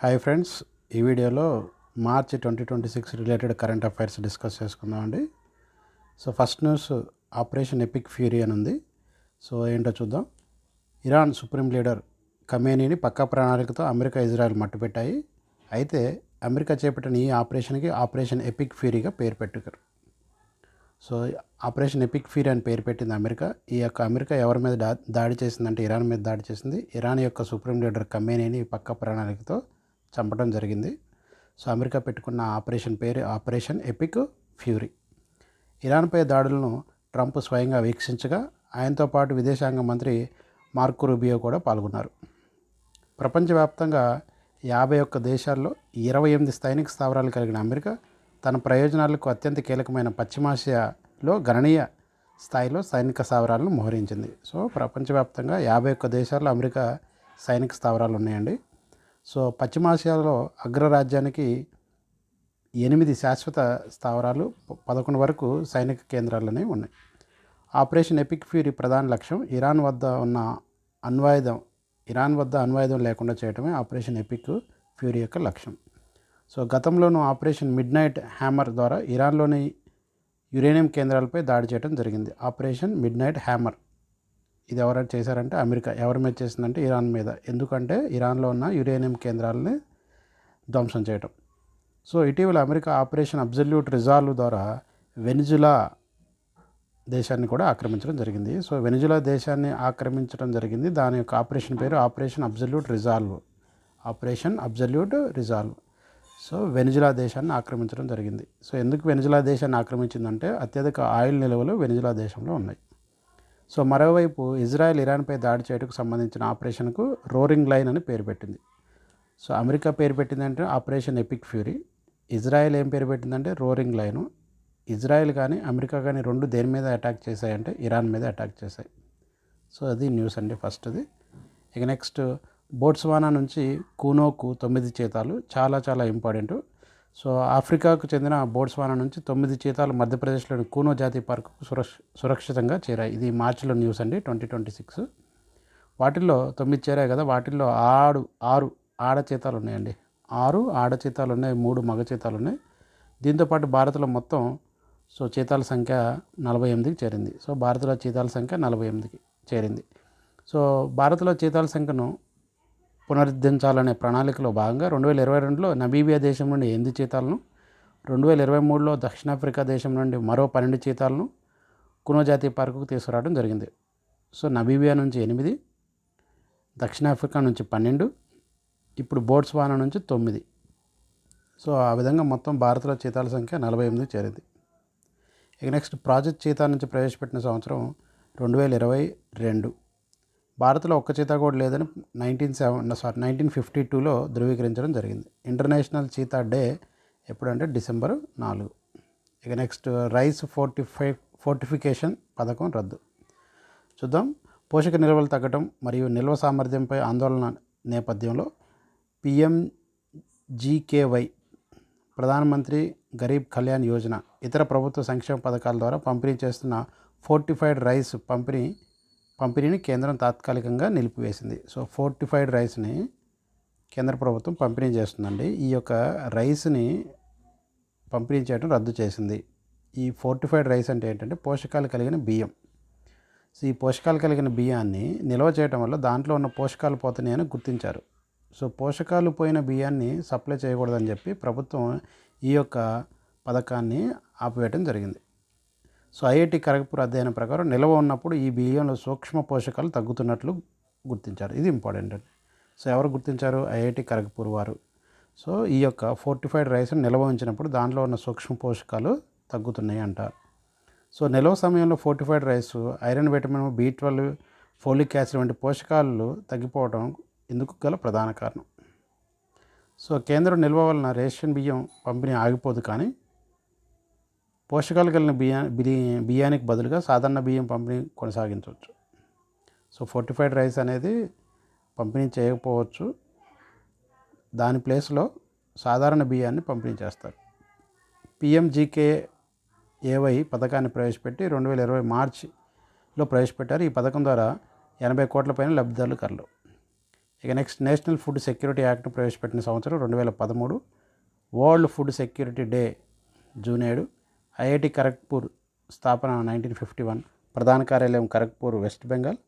Hi friends, ఈ వీడియోలో March 2026 related current affairs discuss చేసుకుందామండి. So first news operation epic fury అని ఉంది. సో ఏంటో చూద్దాం. ఇరాన్ సుప్రీం లీడర్ ఖమేనీని పక్కా ప్రణాళికతో అమెరికా, ఇజ్రాయెల్ మట్టుపెట్టాయి. అయితే అమెరికా చేపట్టిన ఈ ఆపరేషన్కి ఆపరేషన్ ఎపిక్ ఫ్యూరీగా పేరు పెట్టారు. సో ఆపరేషన్ ఎపిక్ ఫ్యూరీ అని పేరు పెట్టింది అమెరికా. అమెరికా ఎవరి మీద దాడి చేసిందంటే ఇరాన్ మీద దాడి చేసింది. ఇరాన్ యొక్క సుప్రీం లీడర్ ఖమేనీని పక్కా ప్రణాళికతో చంపడం జరిగింది. సో అమెరికా పెట్టుకున్న ఆపరేషన్ పేరు ఆపరేషన్ ఎపిక్ ఫ్యూరీ. ఇరాన్పై దాడులను ట్రంప్ స్వయంగా వీక్షించగా ఆయనతో పాటు విదేశాంగ మంత్రి మార్కో రూబియో కూడా పాల్గొన్నారు. ప్రపంచవ్యాప్తంగా 51 దేశాల్లో 28 సైనిక స్థావరాలు కలిగిన అమెరికా తన ప్రయోజనాలకు అత్యంత కీలకమైన పశ్చిమాసియాలో గణనీయ స్థాయిలో సైనిక స్థావరాలను మోహరించింది. సో ప్రపంచవ్యాప్తంగా 51 దేశాల్లో అమెరికా సైనిక స్థావరాలు ఉన్నాయండి. సో పశ్చిమాసియాలో అగ్రరాజ్యానికి 8 శాశ్వత స్థావరాలు, 11 వరకు సైనిక కేంద్రాలనే ఉన్నాయి. ఆపరేషన్ ఎపిక్ ఫ్యూరీ ప్రధాన లక్ష్యం ఇరాన్ వద్ద అణ్వాయుధం లేకుండా చేయడమే ఆపరేషన్ ఎపిక్ ఫ్యూరీ యొక్క లక్ష్యం. సో గతంలోనూ ఆపరేషన్ మిడ్ నైట్ హ్యామర్ ద్వారా ఇరాన్లోని యురేనియం కేంద్రాలపై దాడి చేయడం జరిగింది. ఆపరేషన్ మిడ్ నైట్ హ్యామర్ ఇది ఎవరైనా చేశారంటే అమెరికా. ఎవరి మీద చేసిందంటే ఇరాన్ మీద. ఎందుకంటే ఇరాన్లో ఉన్న యురేనియం కేంద్రాలని ధ్వంసం చేయటం. సో ఇటీవల అమెరికా ఆపరేషన్ అబ్సల్యూట్ రిజాల్వ్ ద్వారా వెనిజులా దేశాన్ని కూడా ఆక్రమించడం జరిగింది. సో వెనిజులా దేశాన్ని ఆక్రమించడం జరిగింది. దాని యొక్క ఆపరేషన్ పేరు operation absolute resolve. Operation absolute resolve. So Venezuela దేశాన్ని ఆక్రమించడం జరిగింది. సో ఎందుకు వెనిజులా దేశాన్ని ఆక్రమించిందంటే అత్యధిక ఆయిల్ నిల్వలు వెనిజులా దేశంలో ఉన్నాయి. సో మరోవైపు ఇజ్రాయెల్ ఇరాన్పై దాడి చేయడానికి సంబంధించిన ఆపరేషన్కు రోరింగ్ లైన్ అని పేరు పెట్టింది. సో అమెరికా పేరు పెట్టిందంటే ఆపరేషన్ ఎపిక్ ఫ్యూరీ. ఇజ్రాయెల్ ఏం పేరు పెట్టిందంటే రోరింగ్ లైను. ఇజ్రాయెల్ కానీ అమెరికా కానీ రెండు దేని మీద అటాక్ చేశాయంటే ఇరాన్ మీద అటాక్ చేశాయి. సో అది న్యూస్ అండి ఫస్ట్ది. ఇక నెక్స్ట్ బోట్స్వానా నుంచి కూనోకు 9 చీతాలు చాలా ఇంపార్టెంట్. సో ఆఫ్రికాకు చెందిన బోట్స్వానా నుంచి 9 చీతాలు మధ్యప్రదేశ్లోని కూనో జాతీయ పార్కుకు సురక్షితంగా చేరాయి. ఇది మార్చిలో న్యూస్ అండి 2026. వాటిల్లో 9 చేరాయి కదా, వాటిల్లో 6 ఆడ చీతాలు ఉన్నాయండి. 6 ఆడ చీతాలు ఉన్నాయి, 3 మగ చీతాలు ఉన్నాయి. దీంతోపాటు భారత్లో మొత్తం చీతాల సంఖ్య 48కి చేరింది. సో భారత్లో చీతాల సంఖ్య 48కి చేరింది. సో భారత్లో చీతాల సంఖ్యను పునరుద్ధరించాలనే ప్రణాళికలో భాగంగా 2022లో నమీబియా దేశం నుండి 8 చీతాలను, 2023లో దక్షిణాఫ్రికా దేశం నుండి మరో 12 చీతాలను కునో జాతీయ పార్కుకు తీసుకురావడం జరిగింది. సో నమీబియా నుంచి 8, దక్షిణాఫ్రికా నుంచి 12, ఇప్పుడు బోట్స్వానా నుంచి 9. సో ఆ విధంగా మొత్తం భారత్లో చీతాల సంఖ్య 48 చేరింది. ఇక నెక్స్ట్ ప్రాజెక్ట్ చీతా నుంచి ప్రవేశపెట్టిన సంవత్సరం 2022. భారత్లో ఒక్క చీతా కూడా లేదని 1952లో ధృవీకరించడం జరిగింది. ఇంటర్నేషనల్ చీతా డే ఎప్పుడంటే డిసెంబర్ 4. ఇక నెక్స్ట్ రైస్ ఫోర్టిఫికేషన్ పథకం రద్దు. చూద్దాం. పోషక నిల్వలు తగ్గడం మరియు నిల్వ సామర్థ్యంపై ఆందోళన నేపథ్యంలో PMGKY ప్రధానమంత్రి గరీబ్ కళ్యాణ్ యోజన ఇతర ప్రభుత్వ సంక్షేమ పథకాల ద్వారా పంపిణీ చేస్తున్న ఫోర్టిఫైడ్ రైస్ పంపిణీని కేంద్రం తాత్కాలికంగా నిలిపివేసింది. సో ఫోర్టిఫైడ్ రైస్ని కేంద్ర ప్రభుత్వం పంపిణీ చేస్తుందండి. ఈ యొక్క రైస్ని పంపిణీ చేయడం రద్దు చేసింది. ఈ ఫోర్టిఫైడ్ రైస్ అంటే ఏంటంటే పోషకాలు కలిగిన బియ్యం. సో ఈ పోషకాలు కలిగిన బియ్యాన్ని నిల్వ చేయడం వల్ల దాంట్లో ఉన్న పోషకాలు పోతున్నాయని గుర్తించారు. సో పోషకాలు పోయిన బియ్యాన్ని సప్లై చేయకూడదని చెప్పి ప్రభుత్వం ఈ యొక్క పథకాన్ని ఆపివేయడం జరిగింది. సో ఐఐటి ఖరగ్పూర్ అధ్యయనం ప్రకారం నిల్వ ఉన్నప్పుడు ఈ బియ్యంలో సూక్ష్మ పోషకాలు తగ్గుతున్నట్లు గుర్తించారు. ఇది ఇంపార్టెంట్ అండి. సో ఎవరు గుర్తించారు? ఐఐటి ఖరగ్పూర్ వారు. సో ఈ యొక్క ఫోర్టిఫైడ్ రైస్ని నిల్వ ఉంచినప్పుడు దాంట్లో ఉన్న సూక్ష్మ పోషకాలు తగ్గుతున్నాయి అంటారు. సో నిల్వ సమయంలో fortified rice iron, vitamin B12, folic acid వంటి పోషకాలు తగ్గిపోవడం ఇందుకు గల ప్రధాన కారణం. సో కేంద్రం నిల్వ వలన రేషన్ బియ్యం పంపిణీ ఆగిపోదు, కానీ పోషకాలు కలిగిన బియ్యానికి బదులుగా సాధారణ బియ్యం పంపిణీ కొనసాగించవచ్చు. సో ఫోర్టిఫైడ్ రైస్ అనేది పంపిణీ చేయకపోవచ్చు, దాని ప్లేస్లో సాధారణ బియ్యాన్ని పంపిణీ చేస్తారు. PMGKY పథకాన్ని ప్రవేశపెట్టి 2020 మార్చిలో ప్రవేశపెట్టారు. ఈ పథకం ద్వారా 80 కోట్ల పైన లబ్ధిదారులు కలరు. ఇక నెక్స్ట్ నేషనల్ ఫుడ్ సెక్యూరిటీ యాక్ట్ను ప్రవేశపెట్టిన సంవత్సరం 2013. World food security day June 7. IIT Kharagpur స్థాపన 1951. ప్రధాన కార్యాలయం Kharagpur, west Bengal.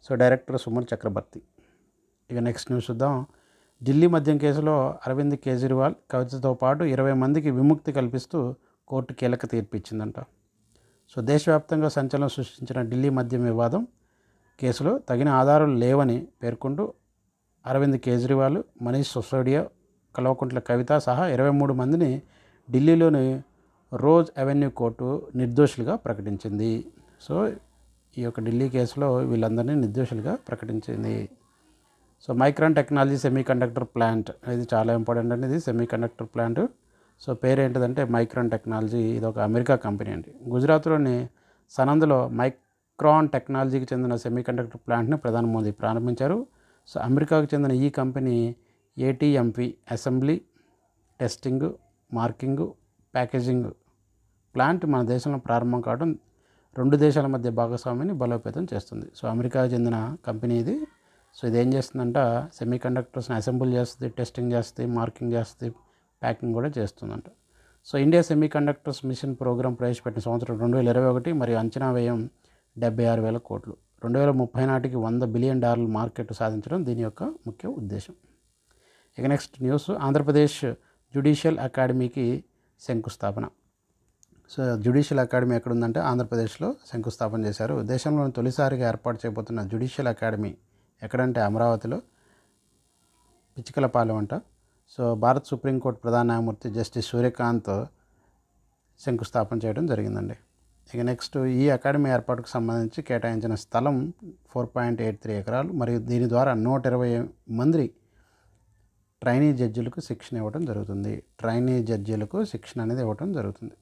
So director Suman Chakrabarti. ఇక నెక్స్ట్ న్యూస్ చూద్దాం. ఢిల్లీ మద్యం కేసులో అరవింద్ కేజ్రీవాల్, కవితతో పాటు 20 మందికి విముక్తి కల్పిస్తూ కోర్టు కీలక తీర్పు ఇచ్చిందంట. సో దేశవ్యాప్తంగా సంచలనం సృష్టించిన ఢిల్లీ మద్యం వివాదం కేసులో తగిన ఆధారాలు లేవని పేర్కొంటూ అరవింద్ కేజ్రీవాల్, మనీష్ సిసోడియా, కల్వకుంట్ల కవిత సహా 23 మందిని ఢిల్లీలోని రోజ్ అవెన్యూ కోర్టు నిర్దోషులుగా ప్రకటించింది. సో ఈ యొక్క ఢిల్లీ కేసులో వీళ్ళందరినీ నిర్దోషులుగా ప్రకటించింది. So micron technology semiconductor plant, ఇది చాలా ఇంపార్టెంట్ అండి. ఇది సెమీకండక్టర్ ప్లాంట్. సో పేరు ఏంటిదంటే మైక్రాన్ టెక్నాలజీ. ఇది ఒక అమెరికా కంపెనీ అండి. గుజరాత్లోని సనంద్లో మైక్రాన్ టెక్నాలజీకి చెందిన సెమీకండక్టర్ ప్లాంట్ని ప్రధాని మోదీ ప్రారంభించారు. సో అమెరికాకు చెందిన ఈ company ATMP assembly, testing, marking, packaging plant మన దేశంలో ప్రారంభం కావడం 2 దేశాల మధ్య భాగస్వామ్యాన్ని బలోపేతం చేస్తుంది. సో అమెరికాకు చెందిన కంపెనీ ఇది. సో ఇది ఏం చేస్తుందంట, సెమీ కండక్టర్స్ని అసెంబుల్ చేస్తుంది, టెస్టింగ్ చేస్తుంది, మార్కింగ్ చేస్తుంది, ప్యాకింగ్ కూడా చేస్తుందంట. So India semiconductors mission program ప్రవేశపెట్టిన సంవత్సరం 2021 మరియు అంచనా వ్యయం 76,000 కోట్లు. 2030 నాటికి $100 బిలియన్ మార్కెట్ సాధించడం దీని యొక్క ముఖ్య ఉద్దేశం. ఇక నెక్స్ట్ న్యూస్. ఆంధ్రప్రదేశ్ జ్యుడిషియల్ అకాడమీకి శంకుస్థాపన. సో జ్యుడిషియల్ అకాడమీ ఎక్కడుందంటే ఆంధ్రప్రదేశ్లో శంకుస్థాపన చేశారు. దేశంలోని తొలిసారిగా ఏర్పాటు చేయబోతున్న జ్యుడిషియల్ అకాడమీ ఎక్కడంటే అమరావతిలో పిచ్చికలపాలెం అంట. సో భారత సుప్రీంకోర్టు ప్రధాన న్యాయమూర్తి జస్టిస్ సూర్యకాంత్ శంకుస్థాపన చేయడం జరిగిందండి. ఇక నెక్స్ట్ ఈ అకాడమీ ఏర్పాటుకు సంబంధించి కేటాయించిన స్థలం 4.83 ఎకరాలు మరియు దీని ద్వారా 120 మంది ట్రైనీ జడ్జీలకు శిక్షణ ఇవ్వడం జరుగుతుంది. ట్రైనీ జడ్జీలకు శిక్షణ అనేది ఇవ్వడం జరుగుతుంది.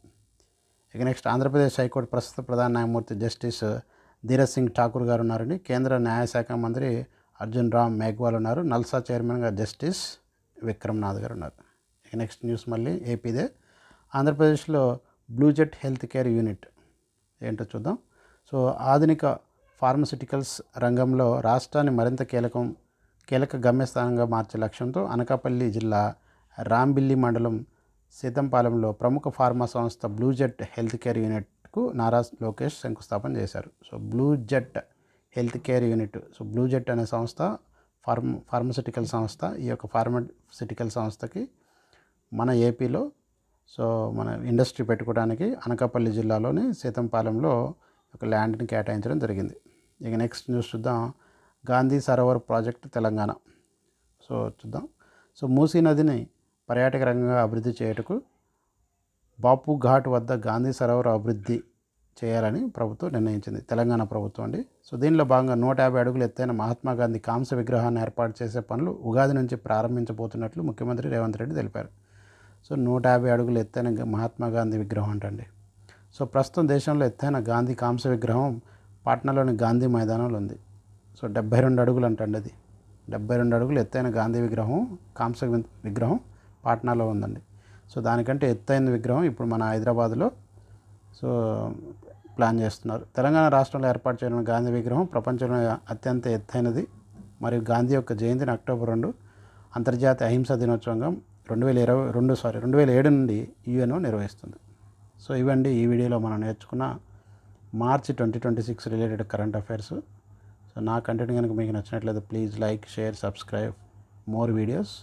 ఇక నెక్స్ట్ ఆంధ్రప్రదేశ్ హైకోర్టు ప్రస్తుత ప్రధాన న్యాయమూర్తి జస్టిస్ ధీరజ్ సింగ్ ఠాకూర్ గారు ఉన్నారండి. కేంద్ర న్యాయశాఖ మంత్రి అర్జున్ రామ్ మేఘ్వాల్ ఉన్నారు. నల్సా చైర్మన్గా జస్టిస్ విక్రమ్నాథ్ గారు ఉన్నారు. ఇక నెక్స్ట్ న్యూస్ మళ్ళీ ఏపీదే. ఆంధ్రప్రదేశ్లో బ్లూజెట్ హెల్త్ కేర్ యూనిట్ ఏంటో చూద్దాం. సో ఆధునిక ఫార్మస్యూటికల్స్ రంగంలో రాష్ట్రాన్ని మరింత కీలక గమ్యస్థానంగా మార్చే లక్ష్యంతో అనకాపల్లి జిల్లా రాంబిల్లి మండలం సీతంపాలెంలో ప్రముఖ ఫార్మా సంస్థ బ్లూజెట్ హెల్త్ కేర్ యూనిట్కు నారా లోకేష్ శంకుస్థాపన చేశారు. So BlueJet health care unit. So BlueJet అనే సంస్థ ఫార్మస్యూటికల్ సంస్థ. ఈ యొక్క ఫార్మస్యూటికల్ సంస్థకి మన ఏపీలో సో మన ఇండస్ట్రీ పెట్టుకోవడానికి అనకాపల్లి జిల్లాలోని సీతంపాలెంలో ఒక ల్యాండ్ని కేటాయించడం జరిగింది. ఇక నెక్స్ట్ న్యూస్ చూద్దాం. గాంధీ సరోవర్ ప్రాజెక్టు తెలంగాణ. సో చూద్దాం. సో మూసీ నదిని పర్యాటక రంగంగా అభివృద్ధి చేయుటకు బాపు ఘాట్ వద్ద గాంధీ సరోవర్ అభివృద్ధి చేయాలని ప్రభుత్వం నిర్ణయించింది, తెలంగాణ ప్రభుత్వం అండి. సో దీనిలో భాగంగా 150 అడుగులు ఎత్తైన మహాత్మా గాంధీ కాంస్య విగ్రహాన్ని ఏర్పాటు చేసే పనులు ఉగాది నుంచి ప్రారంభించబోతున్నట్లు ముఖ్యమంత్రి రేవంత్ రెడ్డి తెలిపారు. సో 150 అడుగులు ఎత్తైన మహాత్మా గాంధీ విగ్రహం అంటండి. సో ప్రస్తుతం దేశంలో ఎత్తైన గాంధీ కాంస్య విగ్రహం పాట్నాలోని గాంధీ మైదానంలో ఉంది. సో 72 అడుగులు అంటండి. అది 72 అడుగులు ఎత్తైన గాంధీ విగ్రహం, కాంస్య విగ్రహం పాట్నాలో ఉందండి. సో దానికంటే ఎత్తైన విగ్రహం ఇప్పుడు మన హైదరాబాద్లో సో ప్లాన్ చేస్తున్నారు. తెలంగాణ రాష్ట్రంలో ఏర్పాటు చేయడం గాంధీ విగ్రహం ప్రపంచంలో అత్యంత ఎత్తైనది మరియు గాంధీ యొక్క జయంతిని అక్టోబర్ 2 అంతర్జాతీయ అహింసా దినోత్సవంగా 2007 నుండి యుఎన్ఓ నిర్వహిస్తుంది. సో ఇవండి ఈ వీడియోలో మనం నేర్చుకున్న మార్చి 2026 రిలేటెడ్ కరెంట్ అఫైర్స్. సో నా కంటెంట్ కనుక మీకు నచ్చినట్లయితే please like, share, subscribe more videos.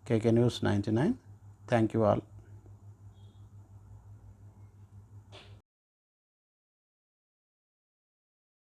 KK News 99. Thank you all.